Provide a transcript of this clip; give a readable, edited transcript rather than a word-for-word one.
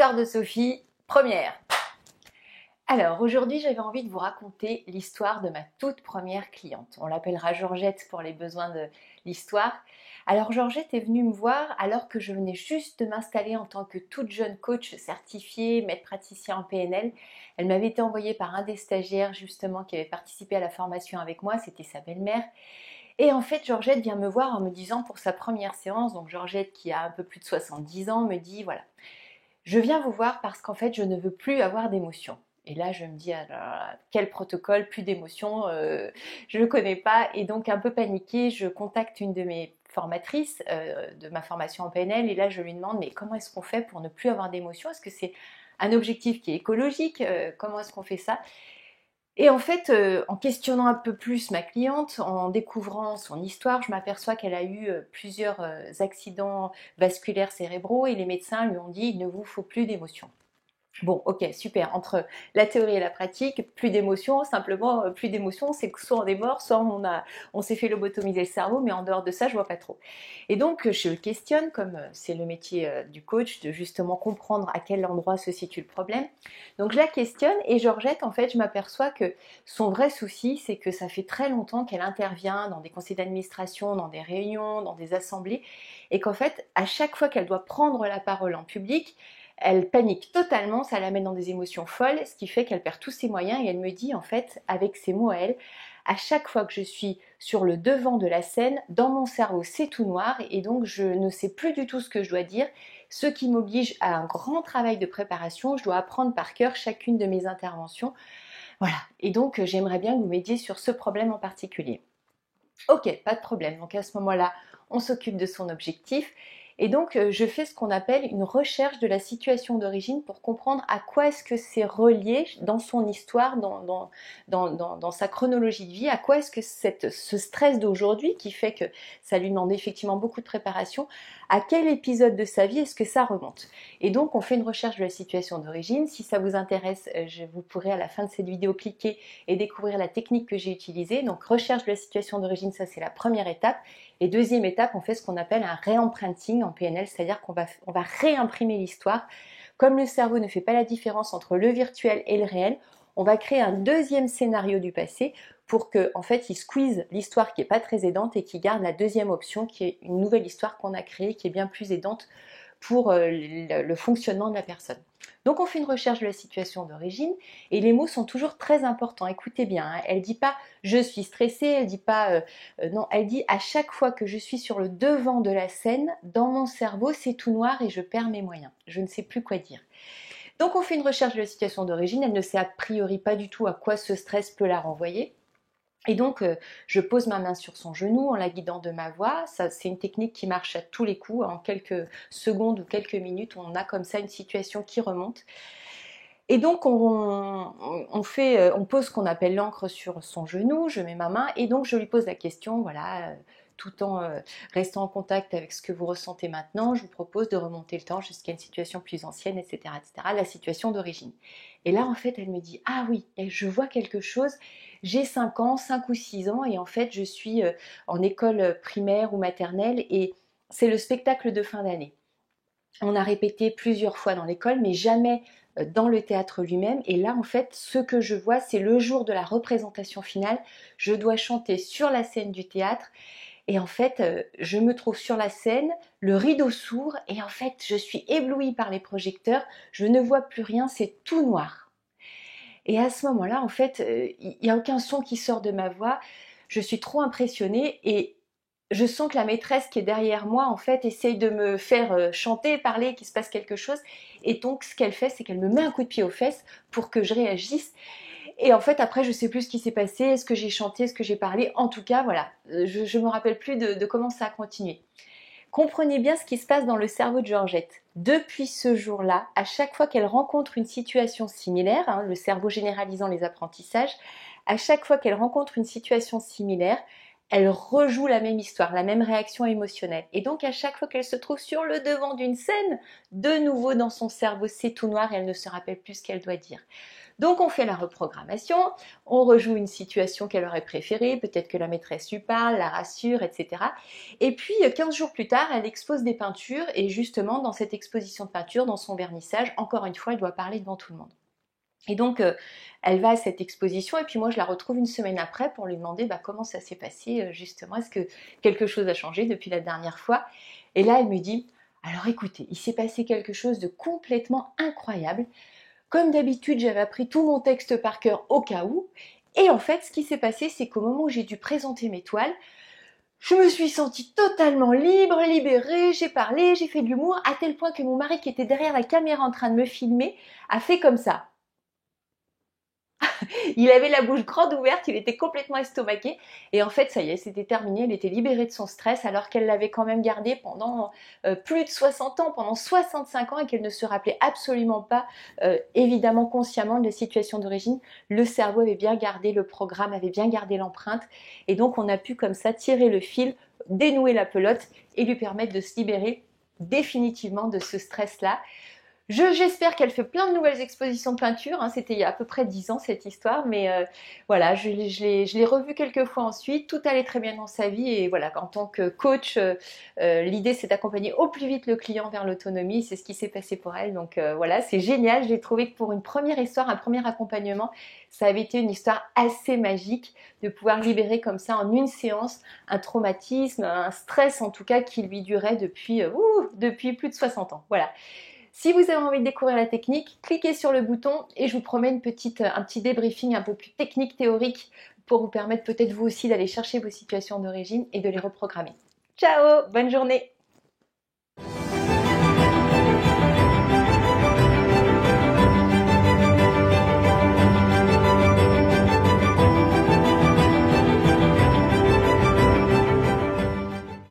L'histoire de Sophie, première. Alors aujourd'hui j'avais envie de vous raconter l'histoire de ma toute première cliente. On l'appellera Georgette pour les besoins de l'histoire. Alors Georgette est venue me voir alors que je venais juste de m'installer en tant que toute jeune coach certifiée, maître praticien en PNL. Elle m'avait été envoyée par un des stagiaires justement qui avait participé à la formation avec moi, c'était sa belle-mère. Et en fait, Georgette vient me voir en me disant pour sa première séance, donc Georgette qui a un peu plus de 70 ans me dit voilà, je viens vous voir parce qu'en fait je ne veux plus avoir d'émotions. Et là je me dis alors, quel protocole, plus d'émotions, je ne connais pas. Et donc un peu paniquée, je contacte une de mes formatrices de ma formation en PNL et là je lui demande mais comment est-ce qu'on fait pour ne plus avoir d'émotions? Est-ce que c'est un objectif qui est écologique? Comment est-ce qu'on fait ça? Et en fait, en questionnant un peu plus ma cliente, en découvrant son histoire, je m'aperçois qu'elle a eu plusieurs accidents vasculaires cérébraux et les médecins lui ont dit il ne vous faut plus d'émotions. Bon, ok, super. Entre la théorie et la pratique, plus d'émotions, simplement plus d'émotions, c'est que soit on est mort, soit on s'est fait lobotomiser le cerveau, mais en dehors de ça, je vois pas trop. Et donc, je le questionne, comme c'est le métier du coach, de justement comprendre à quel endroit se situe le problème. Donc, je la questionne et Georgette, en fait, je m'aperçois que son vrai souci, c'est que ça fait très longtemps qu'elle intervient dans des conseils d'administration, dans des réunions, dans des assemblées, et qu'en fait, à chaque fois qu'elle doit prendre la parole en public, elle panique totalement, ça la met dans des émotions folles, ce qui fait qu'elle perd tous ses moyens et elle me dit en fait, avec ses mots à elle, à chaque fois que je suis sur le devant de la scène, dans mon cerveau c'est tout noir et donc je ne sais plus du tout ce que je dois dire, ce qui m'oblige à un grand travail de préparation, je dois apprendre par cœur chacune de mes interventions. Voilà, et donc j'aimerais bien que vous m'aidiez sur ce problème en particulier. Ok, pas de problème, donc à ce moment-là, on s'occupe de son objectif. Et donc, je fais ce qu'on appelle une recherche de la situation d'origine pour comprendre à quoi est-ce que c'est relié dans son histoire, dans sa chronologie de vie, à quoi est-ce que ce stress d'aujourd'hui qui fait que ça lui demande effectivement beaucoup de préparation, à quel épisode de sa vie est-ce que ça remonte. Et donc, on fait une recherche de la situation d'origine. Si ça vous intéresse, vous pourrez à la fin de cette vidéo cliquer et découvrir la technique que j'ai utilisée. Donc, recherche de la situation d'origine, ça c'est la première étape. Et deuxième étape, on fait ce qu'on appelle un réemprinting en PNL, c'est-à-dire qu'on va réimprimer l'histoire. Comme le cerveau ne fait pas la différence entre le virtuel et le réel, on va créer un deuxième scénario du passé pour que, en fait, il squeeze l'histoire qui n'est pas très aidante et qui garde la deuxième option, qui est une nouvelle histoire qu'on a créée, qui est bien plus aidante pour le fonctionnement de la personne. Donc on fait une recherche de la situation d'origine et les mots sont toujours très importants. Écoutez bien, hein, elle ne dit pas je suis stressée, elle ne dit pas non, elle dit à chaque fois que je suis sur le devant de la scène, dans mon cerveau c'est tout noir et je perds mes moyens. Je ne sais plus quoi dire. Donc on fait une recherche de la situation d'origine, elle ne sait a priori pas du tout à quoi ce stress peut la renvoyer. Et donc, je pose ma main sur son genou en la guidant de ma voix. Ça, c'est une technique qui marche à tous les coups. En quelques secondes ou quelques minutes, on a comme ça une situation qui remonte. Et donc, on pose ce qu'on appelle l'encre sur son genou. Je mets ma main et donc je lui pose la question, voilà, tout en restant en contact avec ce que vous ressentez maintenant, je vous propose de remonter le temps jusqu'à une situation plus ancienne, etc., etc., la situation d'origine. Et là, en fait, elle me dit, ah oui, je vois quelque chose, j'ai 5 ans, 5 ou 6 ans, et en fait, je suis en école primaire ou maternelle, et c'est le spectacle de fin d'année. On a répété plusieurs fois dans l'école, mais jamais dans le théâtre lui-même. Et là, en fait, ce que je vois, c'est le jour de la représentation finale. Je dois chanter sur la scène du théâtre. Et en fait, je me trouve sur la scène, le rideau s'ouvre, et en fait, je suis éblouie par les projecteurs. Je ne vois plus rien, c'est tout noir. Et à ce moment-là, en fait, il n'y a aucun son qui sort de ma voix. Je suis trop impressionnée et je sens que la maîtresse qui est derrière moi, en fait, essaye de me faire chanter, parler, qu'il se passe quelque chose. Et donc, ce qu'elle fait, c'est qu'elle me met un coup de pied aux fesses pour que je réagisse. Et en fait, après, je ne sais plus ce qui s'est passé, est-ce que j'ai chanté, est-ce que j'ai parlé. En tout cas, voilà, je ne me rappelle plus de comment ça a continué. Comprenez bien ce qui se passe dans le cerveau de Georgette. Depuis ce jour-là, à chaque fois qu'elle rencontre une situation similaire, hein, le cerveau généralisant les apprentissages, à chaque fois qu'elle rencontre une situation similaire, elle rejoue la même histoire, la même réaction émotionnelle. Et donc à chaque fois qu'elle se trouve sur le devant d'une scène, de nouveau dans son cerveau c'est tout noir et elle ne se rappelle plus ce qu'elle doit dire. Donc on fait la reprogrammation, on rejoue une situation qu'elle aurait préférée, peut-être que la maîtresse lui parle, la rassure, etc. Et puis 15 jours plus tard, elle expose des peintures et justement dans cette exposition de peinture, dans son vernissage, encore une fois, elle doit parler devant tout le monde. Et donc, elle va à cette exposition et puis moi, je la retrouve une semaine après pour lui demander comment ça s'est passé justement. Est-ce que quelque chose a changé depuis la dernière fois? Et là, elle me dit, alors écoutez, il s'est passé quelque chose de complètement incroyable. Comme d'habitude, j'avais appris tout mon texte par cœur au cas où. Et en fait, ce qui s'est passé, c'est qu'au moment où j'ai dû présenter mes toiles, je me suis sentie totalement libre, libérée, j'ai parlé, j'ai fait de l'humour, à tel point que mon mari qui était derrière la caméra en train de me filmer a fait comme ça. Il avait la bouche grande ouverte, il était complètement estomaqué. Et en fait, ça y est, c'était terminé. Elle était libérée de son stress alors qu'elle l'avait quand même gardé pendant plus de 60 ans, pendant 65 ans et qu'elle ne se rappelait absolument pas, évidemment consciemment, de la situation d'origine. Le cerveau avait bien gardé le programme, avait bien gardé l'empreinte. Et donc, on a pu comme ça tirer le fil, dénouer la pelote et lui permettre de se libérer définitivement de ce stress-là. J'espère qu'elle fait plein de nouvelles expositions de peinture, hein. C'était il y a à peu près 10 ans cette histoire, mais voilà, je l'ai revue quelques fois ensuite, tout allait très bien dans sa vie et voilà, en tant que coach, l'idée c'est d'accompagner au plus vite le client vers l'autonomie, c'est ce qui s'est passé pour elle, donc voilà, c'est génial, j'ai trouvé que pour une première histoire, un premier accompagnement, ça avait été une histoire assez magique de pouvoir libérer comme ça en une séance un traumatisme, un stress en tout cas qui lui durait depuis plus de 60 ans, voilà. Si vous avez envie de découvrir la technique, cliquez sur le bouton et je vous promets un petit débriefing un peu plus technique, théorique, pour vous permettre peut-être vous aussi d'aller chercher vos situations d'origine et de les reprogrammer. Ciao, bonne journée!